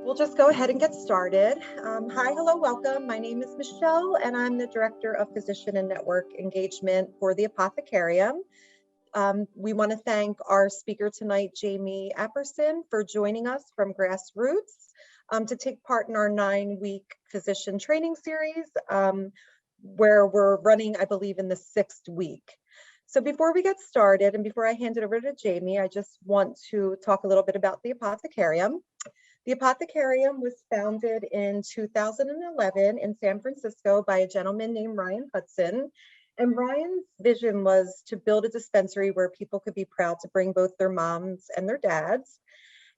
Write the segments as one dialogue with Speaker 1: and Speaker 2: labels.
Speaker 1: We'll just go ahead and get started. Hi, hello, welcome. My name is Michelle, and I'm the Director of Physician and Network Engagement for the Apothecarium. We want to thank our speaker tonight, Jamie Apperson, for joining us from Grassroots to take part in our 9-week physician training series, where we're running, I believe, in the 6th week. So before we get started and before I hand it over to Jamie, I just want to talk a little bit about the Apothecarium. The Apothecarium was founded in 2011 in San Francisco by a gentleman named Ryan Hudson. And Ryan's vision was to build a dispensary where people could be proud to bring both their moms and their dads.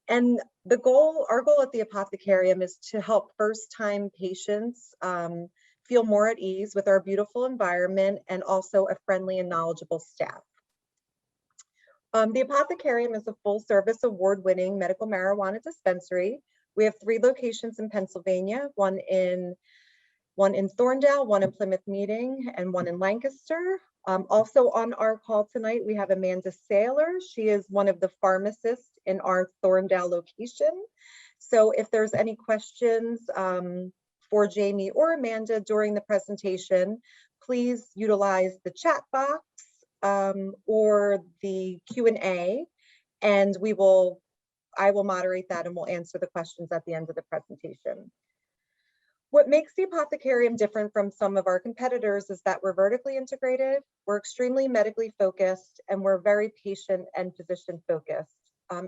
Speaker 1: And our goal at the Apothecarium is to help first-time patients feel more at ease with our beautiful environment and also a friendly and knowledgeable staff. The Apothecarium is a full-service, award-winning medical marijuana dispensary. We have 3 locations in Pennsylvania, one in Thorndale, one in Plymouth Meeting, and one in Lancaster. Also on our call tonight, we have Amanda Saylor. She is one of the pharmacists in our Thorndale location. So if there's any questions for Jamie or Amanda during the presentation, please utilize the chat box or the Q&A, and I will moderate that and we'll answer the questions at the end of the presentation. What makes the Apothecarium different from some of our competitors is that we're vertically integrated, we're extremely medically focused, and we're very patient and physician focused.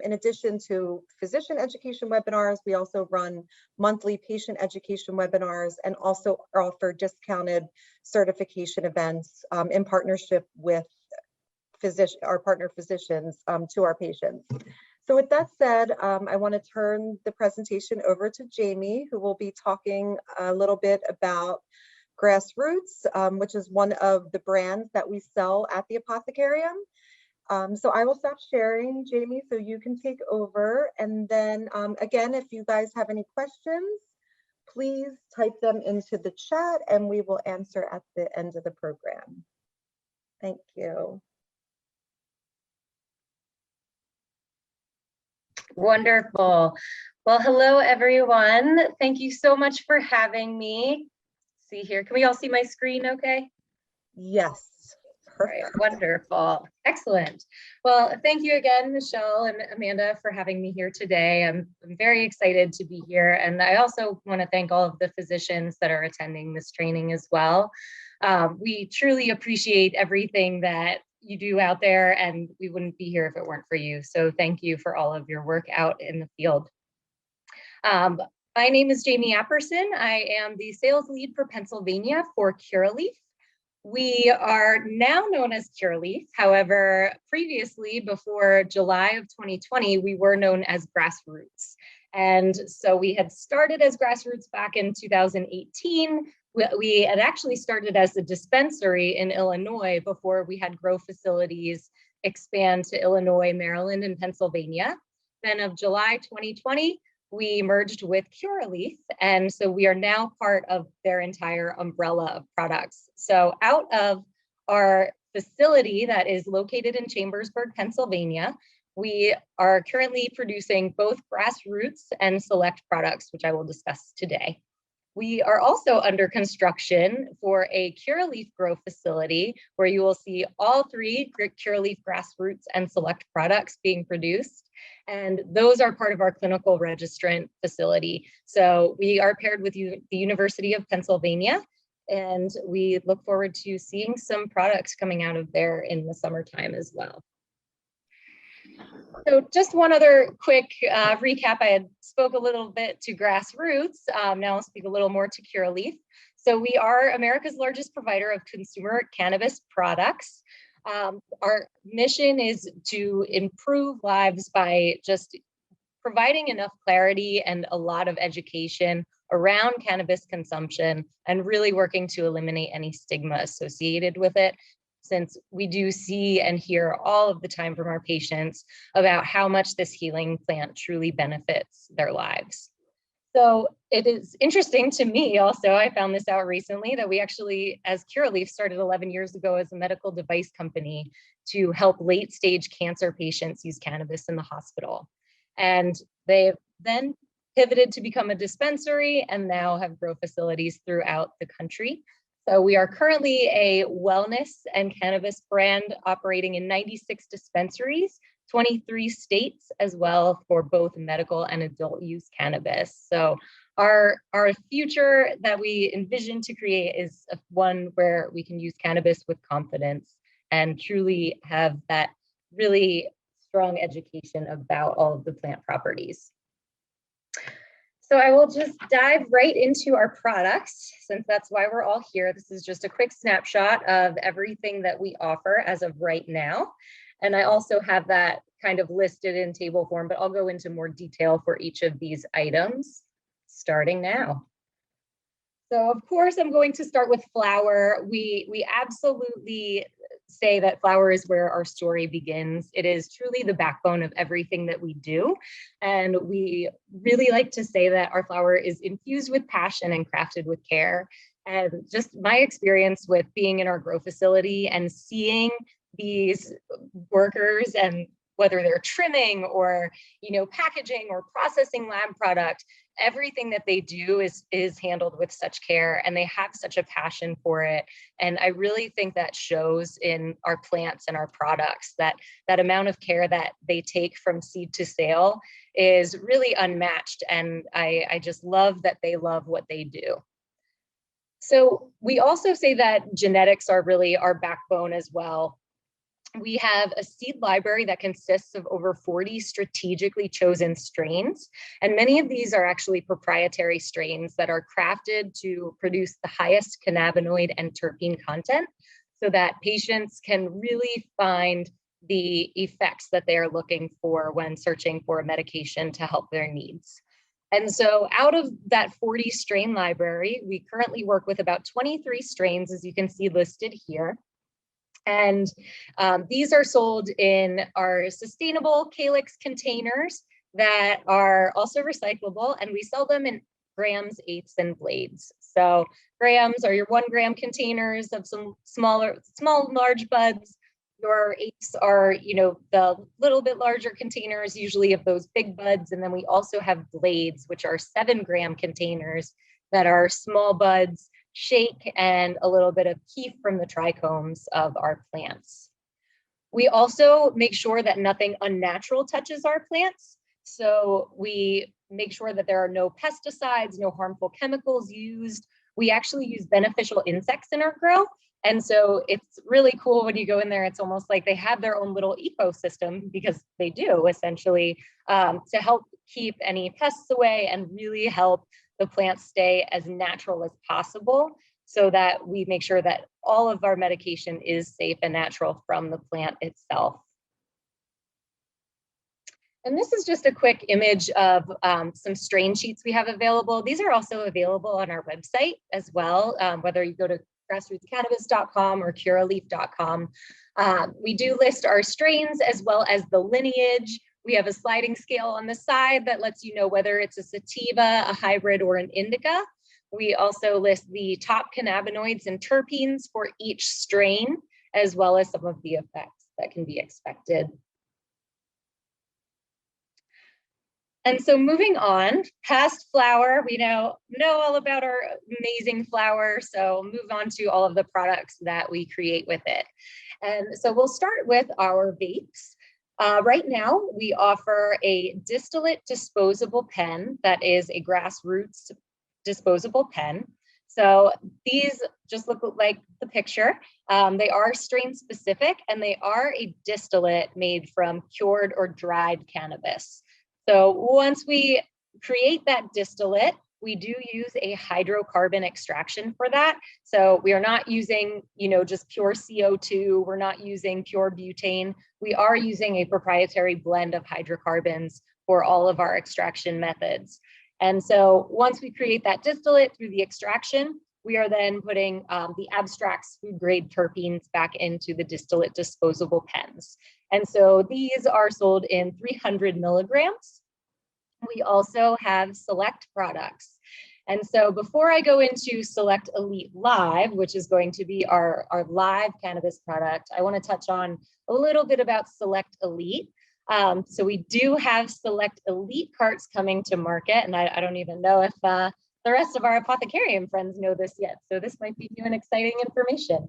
Speaker 1: In addition to physician education webinars, we also run monthly patient education webinars and also offer discounted certification events in partnership with our partner physicians to our patients. So with that said, I want to turn the presentation over to Jamie, who will be talking a little bit about Grassroots, which is one of the brands that we sell at the Apothecarium. So I will stop sharing, Jamie, so you can take over. And then again, if you guys have any questions, please type them into the chat and we will answer at the end of the program. Thank you.
Speaker 2: Wonderful. Well, hello, everyone. Thank you so much for having me. See here, can we all see my screen okay?
Speaker 1: Yes.
Speaker 2: Perfect. Right, wonderful. Excellent. Well, thank you again, Michelle and Amanda, for having me here today. I'm very excited to be here. And I also want to thank all of the physicians that are attending this training as well. We truly appreciate everything that you do out there, and we wouldn't be here if it weren't for you. So thank you for all of your work out in the field. My name is Jamie Apperson. I am the sales lead for Pennsylvania for Curaleaf. We are now known as Curaleaf. However, previously, before July of 2020, we were known as Grassroots. And so we had started as Grassroots back in 2018. We had actually started as a dispensary in Illinois before we had grow facilities expand to Illinois, Maryland, and Pennsylvania. Then of July 2020, we merged with Curaleaf, and so we are now part of their entire umbrella of products. So out of our facility that is located in Chambersburg, Pennsylvania, we are currently producing both Grassroots and Select products, which I will discuss today. We are also under construction for a Curaleaf grow facility where you will see all 3 Curaleaf, Grassroots, and Select products being produced. And those are part of our clinical registrant facility. So we are paired with the University of Pennsylvania, and we look forward to seeing some products coming out of there in the summertime as well. So just one other quick recap. I had spoke a little bit to Grassroots. Now I'll speak a little more to Curaleaf. So we are America's largest provider of consumer cannabis products. Our mission is to improve lives by just providing enough clarity and a lot of education around cannabis consumption and really working to eliminate any stigma associated with it, since we do see and hear all of the time from our patients about how much this healing plant truly benefits their lives. So it is interesting to me also, I found this out recently, that we actually, as Curaleaf, started 11 years ago as a medical device company to help late stage cancer patients use cannabis in the hospital. And they've then pivoted to become a dispensary and now have grow facilities throughout the country. So we are currently a wellness and cannabis brand operating in 96 dispensaries, 23 states, as well for both medical and adult use cannabis. So our future that we envision to create is one where we can use cannabis with confidence and truly have that really strong education about all of the plant properties. So I will just dive right into our products, since that's why we're all here. This is just a quick snapshot of everything that we offer as of right now. And I also have that kind of listed in table form, but I'll go into more detail for each of these items starting now. So of course, I'm going to start with flower. We absolutely say that flower is where our story begins. It is truly the backbone of everything that we do. And we really like to say that our flower is infused with passion and crafted with care. And just my experience with being in our grow facility and seeing these workers, and whether they're trimming or packaging or processing lab product, everything that they do is handled with such care, and they have such a passion for it. And I really think that shows in our plants and our products, that amount of care that they take from seed to sale is really unmatched. And I just love that they love what they do. So we also say that genetics are really our backbone as well. We have a seed library that consists of over 40 strategically chosen strains, and many of these are actually proprietary strains that are crafted to produce the highest cannabinoid and terpene content, so that patients can really find the effects that they are looking for when searching for a medication to help their needs. And so out of that 40 strain library, we currently work with about 23 strains, as you can see listed here. And these are sold in our sustainable calyx containers that are also recyclable, and we sell them in grams, eighths, and blades. So grams are your 1 gram containers of some small, large buds. Your eighths are, the little bit larger containers, usually of those big buds. And then we also have blades, which are 7 gram containers that are small buds, shake, and a little bit of keef from the trichomes of our plants. We also make sure that nothing unnatural touches our plants. So we make sure that there are no pesticides, no harmful chemicals used. We actually use beneficial insects in our grow. And so it's really cool when you go in there, it's almost like they have their own little ecosystem, because they do essentially, to help keep any pests away and really help the plants stay as natural as possible, so that we make sure that all of our medication is safe and natural from the plant itself. And this is just a quick image of some strain sheets we have available. These are also available on our website as well, whether you go to grassrootscannabis.com or curaleaf.com. We do list our strains as well as the lineage. We have a sliding scale on the side that lets you know whether it's a sativa, a hybrid, or an indica. We also list the top cannabinoids and terpenes for each strain, as well as some of the effects that can be expected. And so moving on, past flower, we now know all about our amazing flower, so move on to all of the products that we create with it. And so we'll start with our vapes. Right now, we offer a distillate disposable pen that is a grassroots disposable pen. So these just look like the picture. They are strain specific, and they are a distillate made from cured or dried cannabis. So once we create that distillate, we do use a hydrocarbon extraction for that. So we are not using, just pure CO2. We're not using pure butane. We are using a proprietary blend of hydrocarbons for all of our extraction methods. And so once we create that distillate through the extraction, we are then putting the abstracts, food grade terpenes, back into the distillate disposable pens. And so these are sold in 300 milligrams. We also have Select products. And so before I go into Select Elite Live, which is going to be our live cannabis product, I want to touch on a little bit about Select Elite. So we do have select elite carts coming to market, and I don't even know if the rest of our Apothecarium friends know this yet. So this might be new and exciting information.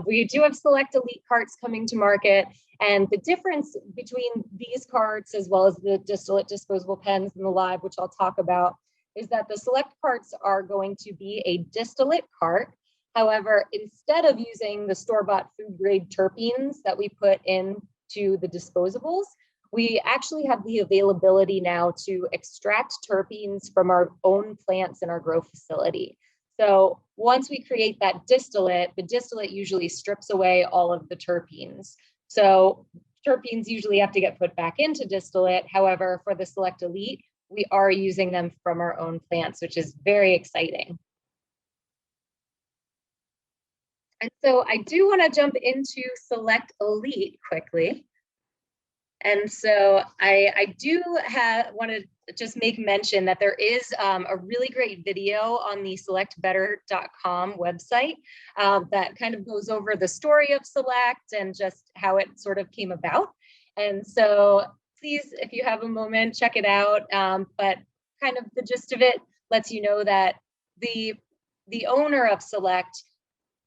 Speaker 2: We do have select elite carts coming to market, and the difference between these carts as well as the distillate disposable pens and the live, which I'll talk about, is that the select carts are going to be a distillate cart. However, instead of using the store-bought food grade terpenes that we put into the disposables, we actually have the availability now to extract terpenes from our own plants in our grow facility. So once we create that distillate, the distillate usually strips away all of the terpenes. So terpenes usually have to get put back into distillate. However, for the Select Elite, we are using them from our own plants, which is very exciting. And so I do want to jump into Select Elite quickly. And so I do want to just make mention that there is a really great video on the selectbetter.com website that kind of goes over the story of Select and just how it sort of came about. And so please, if you have a moment, check it out. But kind of the gist of it lets you know that the owner of Select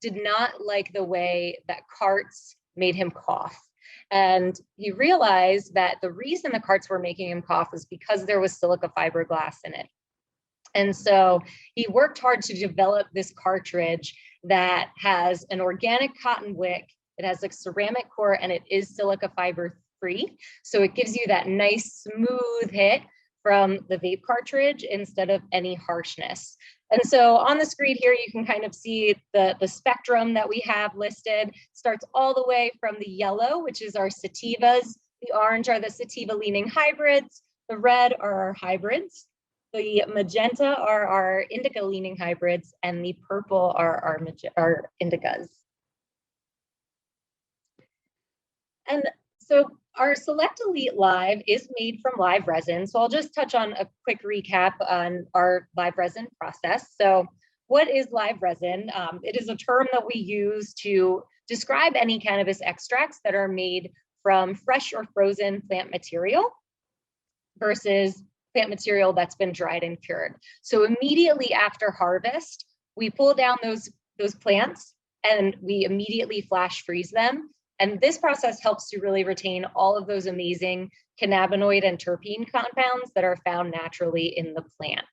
Speaker 2: did not like the way that carts made him cough. And he realized that the reason the carts were making him cough was because there was silica fiberglass in it. And so he worked hard to develop this cartridge that has an organic cotton wick, it has a ceramic core, and it is silica fiber free. So it gives you that nice smooth hit from the vape cartridge instead of any harshness. And so on the screen here, you can kind of see the spectrum that we have listed. Starts all the way from the yellow, which is our sativas. The orange are the sativa leaning hybrids. The red are our hybrids. The magenta are our indica leaning hybrids, and the purple are our indicas. And so our Select Elite Live is made from live resin. So I'll just touch on a quick recap on our live resin process. So what is live resin? It is a term that we use to describe any cannabis extracts that are made from fresh or frozen plant material versus plant material that's been dried and cured. So immediately after harvest, we pull down those plants and we immediately flash freeze them. And this process helps to really retain all of those amazing cannabinoid and terpene compounds that are found naturally in the plant.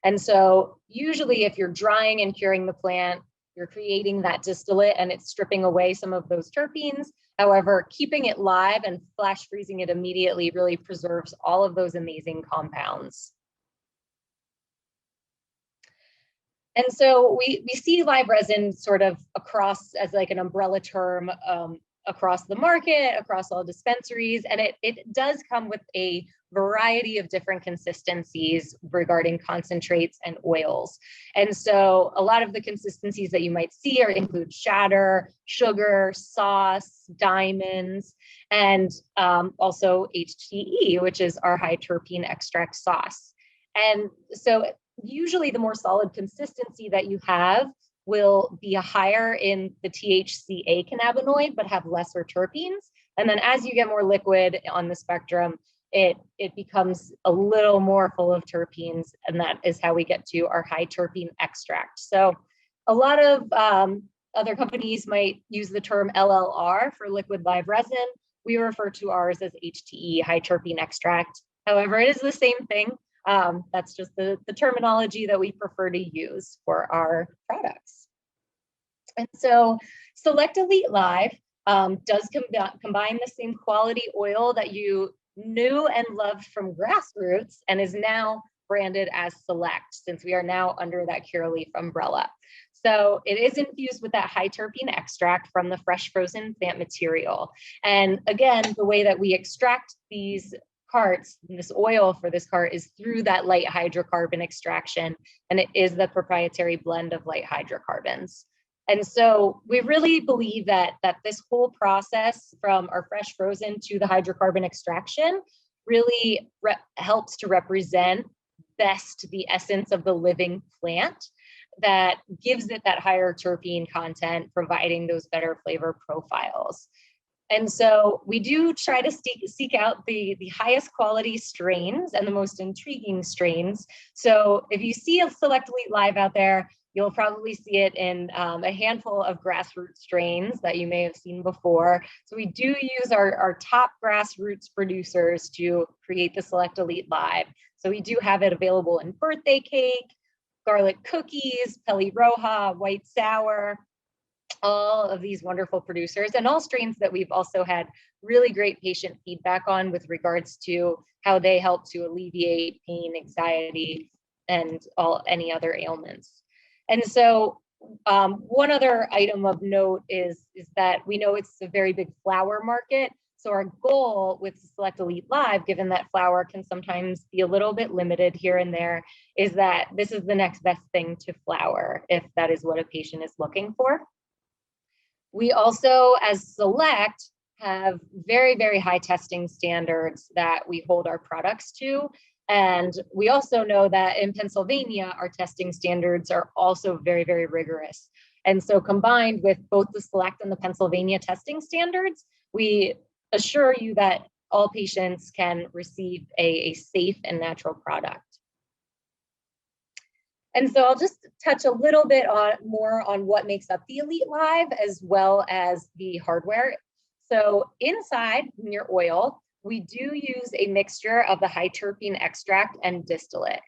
Speaker 2: And so usually if you're drying and curing the plant, you're creating that distillate and it's stripping away some of those terpenes. However, keeping it live and flash freezing it immediately really preserves all of those amazing compounds. And so we see live resin sort of across as like an umbrella term across the market, across all dispensaries, and it does come with a variety of different consistencies regarding concentrates and oils. And so a lot of the consistencies that you might see include shatter, sugar, sauce, diamonds, and also HTE, which is our high terpene extract sauce. And so usually the more solid consistency that you have will be higher in the THCA cannabinoid, but have lesser terpenes. And then as you get more liquid on the spectrum, it becomes a little more full of terpenes. And that is how we get to our high terpene extract. So a lot of other companies might use the term LLR for liquid live resin. We refer to ours as HTE, high terpene extract. However, it is the same thing. That's just the terminology that we prefer to use for our products. And so Select Elite Live does combine the same quality oil that you knew and loved from Grassroots and is now branded as Select, since we are now under that Curaleaf umbrella. So it is infused with that high terpene extract from the fresh frozen plant material. And again, the way that we extract these carts, this oil for this cart is through that light hydrocarbon extraction, and it is the proprietary blend of light hydrocarbons. And so we really believe that this whole process from our fresh frozen to the hydrocarbon extraction really helps to represent best the essence of the living plant that gives it that higher terpene content, providing those better flavor profiles. And so we do try to seek out the highest quality strains and the most intriguing strains. So if you see a Select Elite Live out there, you'll probably see it in a handful of grassroots strains that you may have seen before. So we do use our top grassroots producers to create the Select Elite Live. So we do have it available in birthday cake, garlic cookies, Peli Roja, white sour, all of these wonderful producers, and all strains that we've also had really great patient feedback on with regards to how they help to alleviate pain, anxiety, and any other ailments. And so one other item of note is that we know it's a very big flower market. So our goal with Select Elite Live, given that flower can sometimes be a little bit limited here and there, is that this is the next best thing to flower if that is what a patient is looking for. We also, as Select, have very, very high testing standards that we hold our products to. And we also know that in Pennsylvania, our testing standards are also very, very rigorous. And so combined with both the Select and the Pennsylvania testing standards, we assure you that all patients can receive a safe and natural product. And so I'll just touch a little bit more on what makes up the Elite Live as well as the hardware. So inside in your oil, we do use a mixture of the high terpene extract and distillate.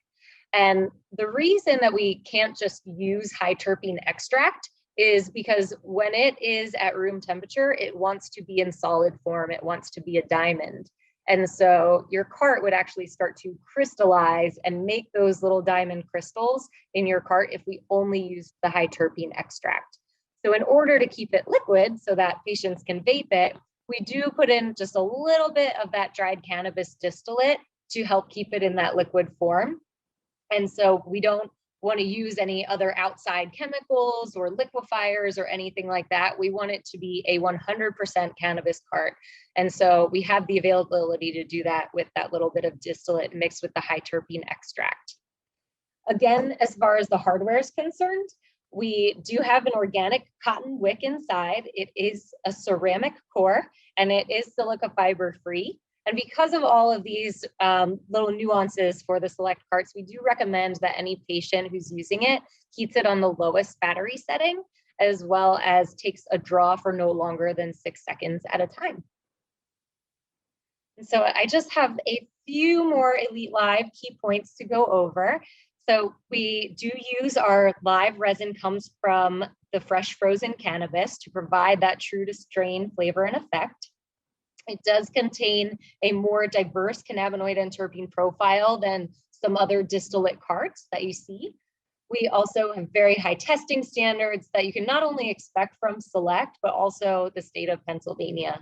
Speaker 2: And the reason that we can't just use high terpene extract is because when it is at room temperature, it wants to be in solid form. It wants to be a diamond. And so your cart would actually start to crystallize and make those little diamond crystals in your cart if we only use the high terpene extract. So in order to keep it liquid so that patients can vape it, we do put in just a little bit of that dried cannabis distillate to help keep it in that liquid form. And so we don't want to use any other outside chemicals or liquefiers or anything like that. We want it to be a 100% cannabis cart. And so we have the availability to do that with that little bit of distillate mixed with the high terpene extract. Again, as far as the hardware is concerned, we do have an organic cotton wick inside. It is a ceramic core and it is silica fiber free. And because of all of these little nuances for the Select carts, we do recommend that any patient who's using it keeps it on the lowest battery setting, as well as takes a draw for no longer than 6 seconds at a time. And so I just have a few more Elite Live key points to go over. So we do use our live resin comes from the fresh frozen cannabis to provide that true to strain flavor and effect. It does contain a more diverse cannabinoid and terpene profile than some other distillate carts that you see. We also have very high testing standards that you can not only expect from Select, but also the state of Pennsylvania.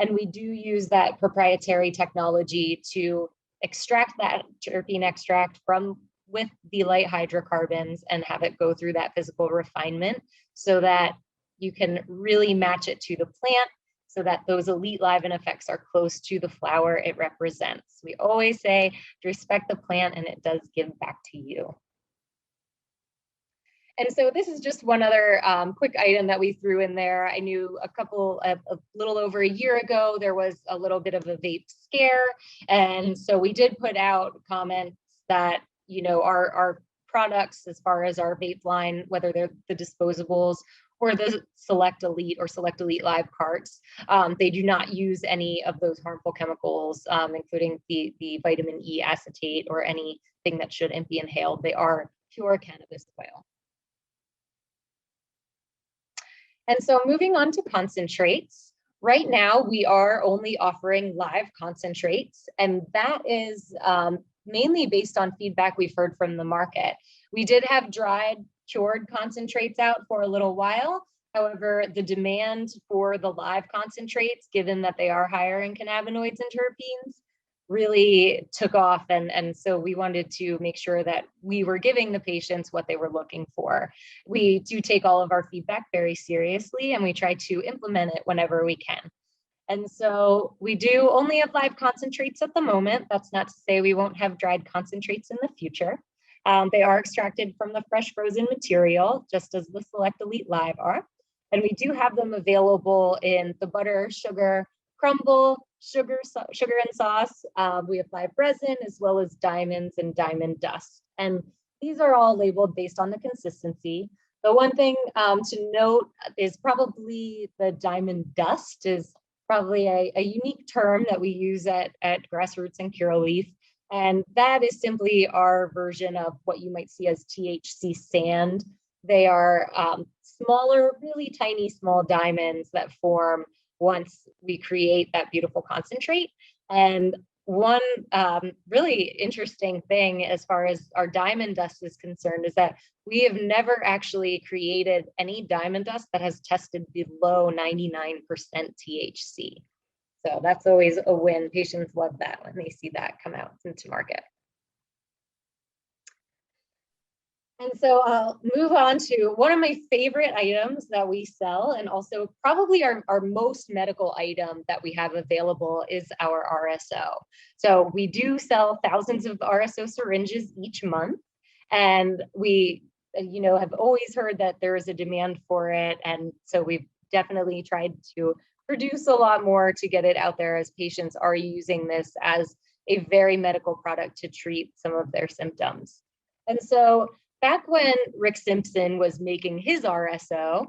Speaker 2: And we do use that proprietary technology to extract that terpene extract with the light hydrocarbons and have it go through that physical refinement so that you can really match it to the plant, so that those Elite Live and effects are close to the flower it represents. We always say to respect the plant and it does give back to you. And so this is just one other quick item that we threw in there. I knew a little over a year ago, there was a little bit of a vape scare. And so we did put out comments that, you know, our products, as far as our vape line, whether they're the disposables or the Select Elite or Select Elite Live carts, they do not use any of those harmful chemicals, including the vitamin E acetate or anything that shouldn't be inhaled. They are pure cannabis oil. And so moving on to concentrates, right now we are only offering live concentrates, and that is mainly based on feedback we've heard from the market. We did have dried cured concentrates out for a little while. However, the demand for the live concentrates, given that they are higher in cannabinoids and terpenes, really took off. And so we wanted to make sure that we were giving the patients what they were looking for. We do take all of our feedback very seriously, and we try to implement it whenever we can. And so we do only have live concentrates at the moment. That's not to say we won't have dried concentrates in the future. They are extracted from the fresh frozen material, just as the Select Elite Live are. And we do have them available in the butter, sugar, crumble, sugar and sauce. We apply resin as well as diamonds and diamond dust. And these are all labeled based on the consistency. The one thing to note is probably the diamond dust is probably a unique term that we use at Grassroots and Curaleaf. And that is simply our version of what you might see as THC sand. They are smaller, really tiny, small diamonds that form once we create that beautiful concentrate. And one really interesting thing as far as our diamond dust is concerned is that we have never actually created any diamond dust that has tested below 99% THC. So that's always a win. Patients love that when they see that come out into market. And so I'll move on to one of my favorite items that we sell, and also probably our most medical item that we have available is our RSO. So we do sell thousands of RSO syringes each month, and we have always heard that there is a demand for it. And so we've definitely tried to produce a lot more to get it out there, as patients are using this as a very medical product to treat some of their symptoms. And so back when Rick Simpson was making his RSO,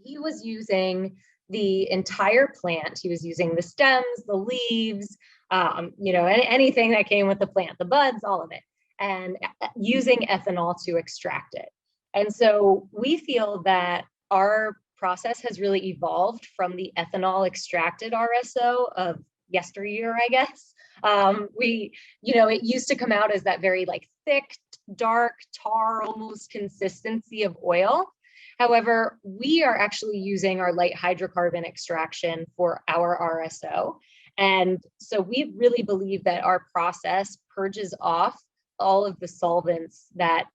Speaker 2: he was using the entire plant. He was using the stems, the leaves, anything that came with the plant, the buds, all of it, and using ethanol to extract it. And so we feel that our process has really evolved from the ethanol extracted RSO of yesteryear, I guess. It used to come out as that very thick, dark, tar almost consistency of oil. However, we are actually using our light hydrocarbon extraction for our RSO. And so we really believe that our process purges off all of the solvents that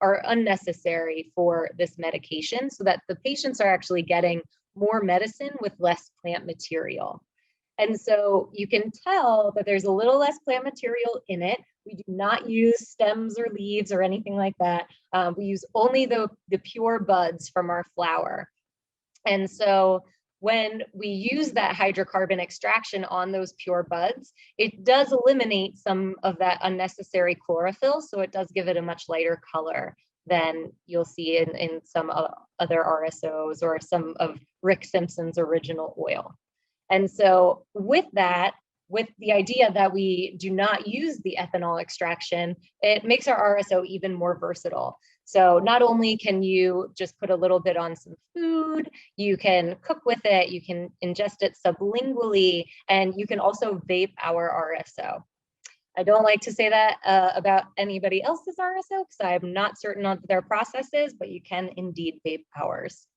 Speaker 2: are unnecessary for this medication, so that the patients are actually getting more medicine with less plant material. And so you can tell that there's a little less plant material in it. We do not use stems or leaves or anything like that. We use only the pure buds from our flower. And so when we use that hydrocarbon extraction on those pure buds, it does eliminate some of that unnecessary chlorophyll. So it does give it a much lighter color than you'll see in some other RSOs or some of Rick Simpson's original oil. And so with that, with the idea that we do not use the ethanol extraction, it makes our RSO even more versatile. So not only can you just put a little bit on some food, you can cook with it, you can ingest it sublingually, and you can also vape our RSO. I don't like to say that about anybody else's RSO because I'm not certain on their processes, but you can indeed vape ours.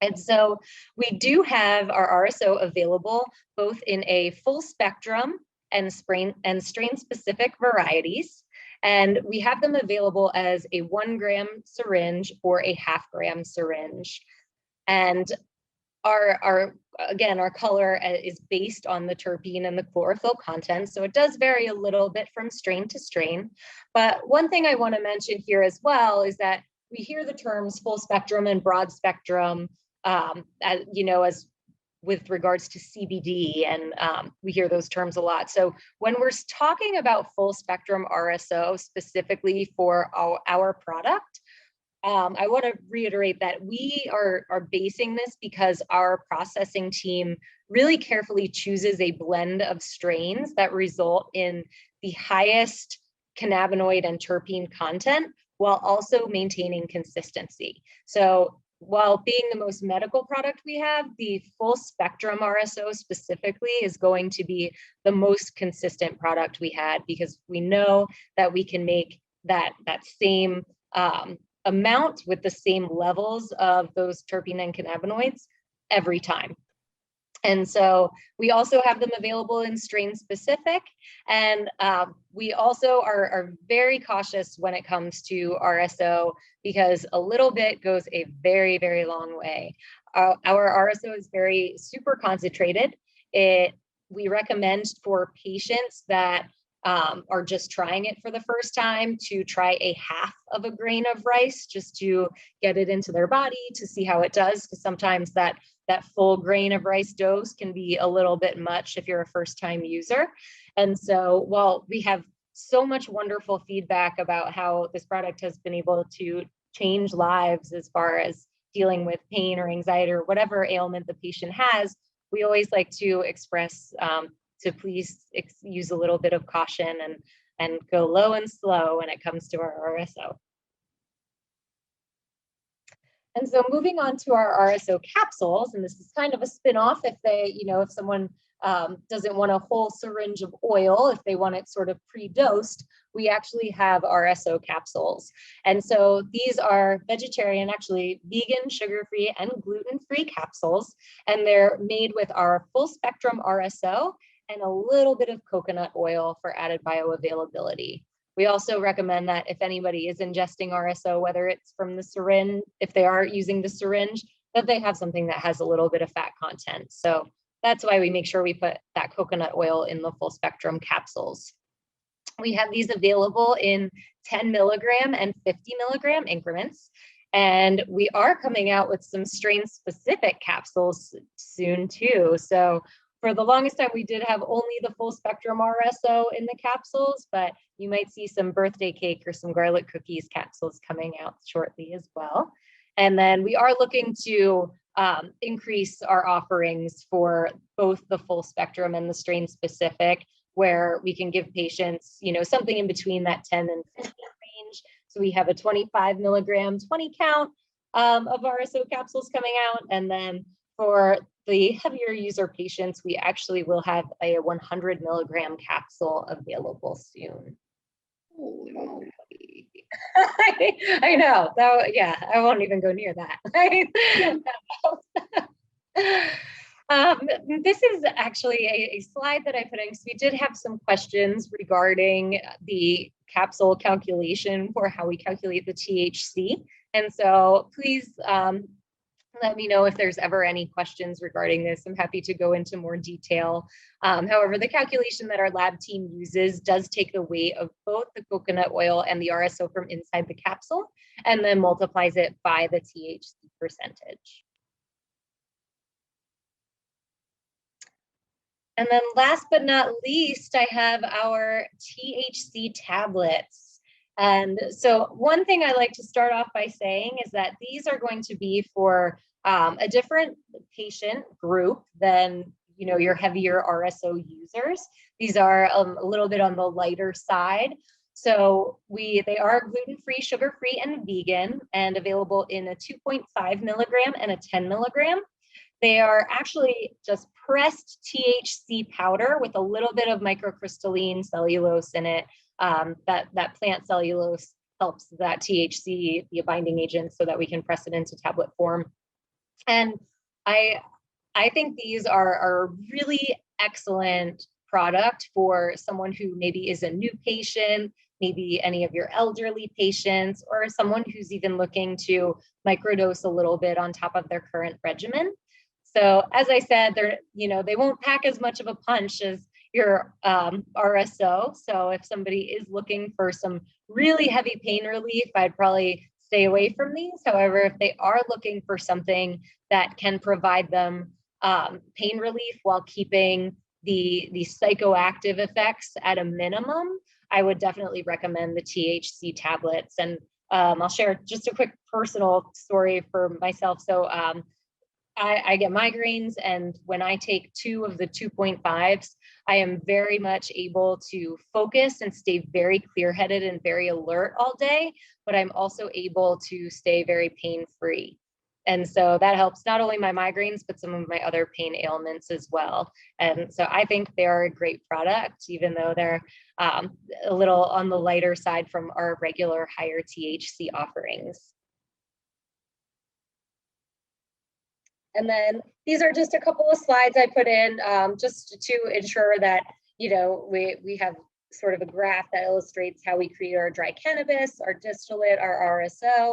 Speaker 2: And so we do have our RSO available both in a full spectrum and strain-specific varieties. And we have them available as a 1 gram syringe or a 0.5 gram syringe. And our color is based on the terpene and the chlorophyll content. So it does vary a little bit from strain to strain. But one thing I want to mention here as well is that we hear the terms full spectrum and broad spectrum as with regards to CBD, and we hear those terms a lot. So when we're talking about full spectrum RSO specifically for our product, I want to reiterate that we are basing this because our processing team really carefully chooses a blend of strains that result in the highest cannabinoid and terpene content while also maintaining consistency. So while being the most medical product we have, the full spectrum RSO specifically is going to be the most consistent product we had, because we know that we can make that same amount with the same levels of those terpene and cannabinoids every time. And so we also have them available in strain specific. And we also are very cautious when it comes to RSO, because a little bit goes a very, very long way. Our RSO is very super concentrated. We recommend for patients that are just trying it for the first time to try a half of a grain of rice just to get it into their body to see how it does. Because sometimes that full grain of rice dose can be a little bit much if you're a first-time user. And so while we have so much wonderful feedback about how this product has been able to change lives as far as dealing with pain or anxiety or whatever ailment the patient has, we always like to express to please use a little bit of caution and go low and slow when it comes to our RSO. And so moving on to our RSO capsules, and this is kind of a spin-off if they, if someone doesn't want a whole syringe of oil, if they want it sort of pre-dosed, we actually have RSO capsules. And so these are vegetarian, actually vegan, sugar-free, and gluten-free capsules. And they're made with our full spectrum RSO and a little bit of coconut oil for added bioavailability. We also recommend that if anybody is ingesting RSO, whether it's from the syringe, if they are using the syringe, that they have something that has a little bit of fat content. So that's why we make sure we put that coconut oil in the full spectrum capsules. We have these available in 10 milligram and 50 milligram increments. And we are coming out with some strain specific capsules soon too. So for the longest time, we did have only the full spectrum RSO in the capsules, but you might see some birthday cake or some garlic cookies capsules coming out shortly as well. And then we are looking to increase our offerings for both the full spectrum and the strain specific, where we can give patients, something in between that 10 and 50 range. So we have a 25 milligram, 20 count of RSO capsules coming out. And then for the heavier user patients, we actually will have a 100 milligram capsule available soon. Oh, I know. Yeah, I won't even go near that. This is actually a slide that I put in because we did have some questions regarding the capsule calculation for how we calculate the THC. And so please let me know if there's ever any questions regarding this. I'm happy to go into more detail. However, the calculation that our lab team uses does take the weight of both the coconut oil and the RSO from inside the capsule and then multiplies it by the THC percentage. And then last but not least, I have our THC tablets. And so one thing I like to start off by saying is that these are going to be for a different patient group than your heavier RSO users. These are a little bit on the lighter side. So they are gluten-free, sugar-free, and vegan, and available in a 2.5 milligram and a 10 milligram. They are actually just pressed THC powder with a little bit of microcrystalline cellulose in it. That plant cellulose helps that THC be a binding agent so that we can press it into tablet form. And I think these are a really excellent product for someone who maybe is a new patient, maybe any of your elderly patients, or someone who's even looking to microdose a little bit on top of their current regimen. So as I said, they won't pack as much of a punch as your RSO. So if somebody is looking for some really heavy pain relief, I'd probably stay away from these. However, if they are looking for something that can provide them pain relief while keeping the psychoactive effects at a minimum, I would definitely recommend the THC tablets. And I'll share just a quick personal story for myself. So I get migraines, and when I take 2 of the 2.5s, I am very much able to focus and stay very clear-headed and very alert all day, but I'm also able to stay very pain-free. And so that helps not only my migraines, but some of my other pain ailments as well. And so I think they are a great product, even though they're a little on the lighter side from our regular higher THC offerings. And then these are just a couple of slides I put in just to ensure that, we have sort of a graph that illustrates how we create our dry cannabis, our distillate, our RSO,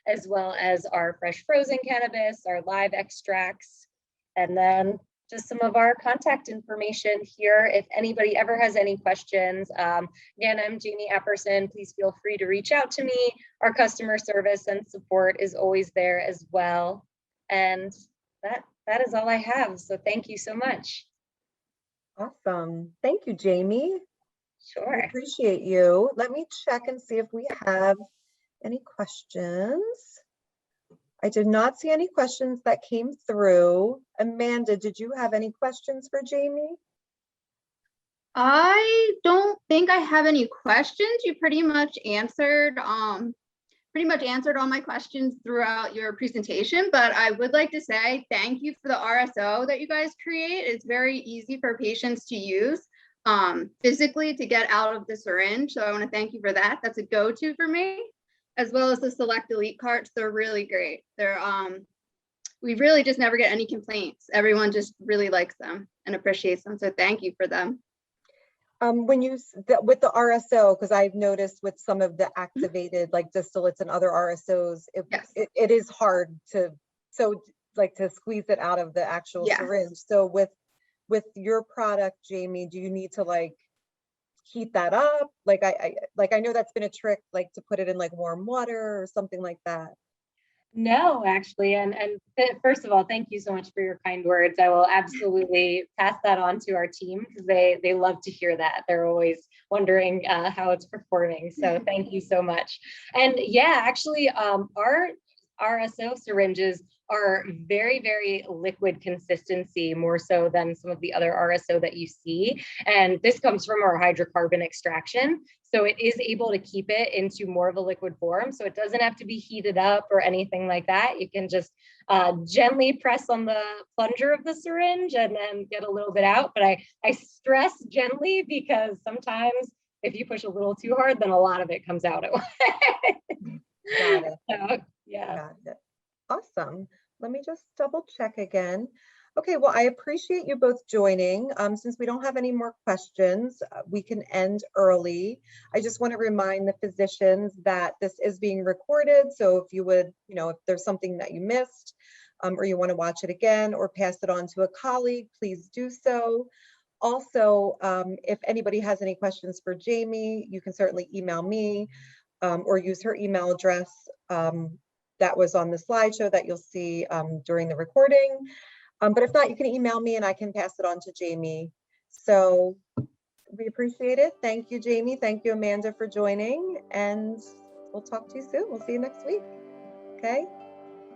Speaker 2: as well as our fresh frozen cannabis, our live extracts. And then just some of our contact information here. If anybody ever has any questions, again, I'm Jamie Epperson. Please feel free to reach out to me. Our customer service and support is always there as well. And that is all I have. So thank you so much.
Speaker 1: Awesome. Thank you, Jamie.
Speaker 2: Sure.
Speaker 1: I appreciate you. Let me check and see if we have any questions. I did not see any questions that came through. Amanda, did you have any questions for Jamie?
Speaker 3: I don't think I have any questions. You pretty much answered all my questions throughout your presentation, but I would like to say thank you for the RSO that you guys create. It's very easy for patients to use physically to get out of the syringe. So I want to thank you for that. That's a go-to for me, as well as the Select Elite carts. They're really great. They're we really just never get any complaints. Everyone just really likes them and appreciates them. So thank you for them.
Speaker 1: When you with the RSO, because I've noticed with some of the activated like distillates and other RSOs,
Speaker 3: Yes.
Speaker 1: it is hard to squeeze it out of the actual
Speaker 3: Yes.
Speaker 1: syringe. So with your product, Jamie, do you need to like heat that up? Like I know that's been a trick, like to put it in like warm water or something like that.
Speaker 2: No, actually, and first of all, thank you so much for your kind words. I will absolutely pass that on to our team because they love to hear that. They're always wondering how it's performing. So thank you so much. And yeah, actually, our RSO syringes are very, very liquid consistency, more so than some of the other RSO that you see. And this comes from our hydrocarbon extraction. So it is able to keep it into more of a liquid form. So it doesn't have to be heated up or anything like that. You can just gently press on the plunger of the syringe and then get a little bit out. But I stress gently because sometimes if you push a little too hard, then a lot of it comes out at once.
Speaker 1: Got it.
Speaker 2: So, yeah.
Speaker 1: Got it. Awesome. Let me just double check again. Okay, well, I appreciate you both joining. Since we don't have any more questions, we can end early. I just want to remind the physicians that this is being recorded. So if you would, if there's something that you missed or you want to watch it again or pass it on to a colleague, please do so. Also, if anybody has any questions for Jamie, you can certainly email me or use her email address that was on the slideshow that you'll see during the recording. But if not, you can email me and I can pass it on to Jamie. So we appreciate it. Thank you, Jamie. Thank you, Amanda, for joining. And we'll talk to you soon. We'll see you next week. Okay.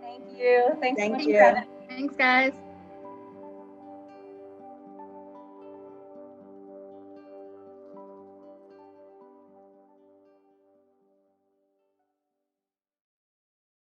Speaker 2: Thank you. Thanks so much.
Speaker 1: Thank you.
Speaker 3: Thanks, guys.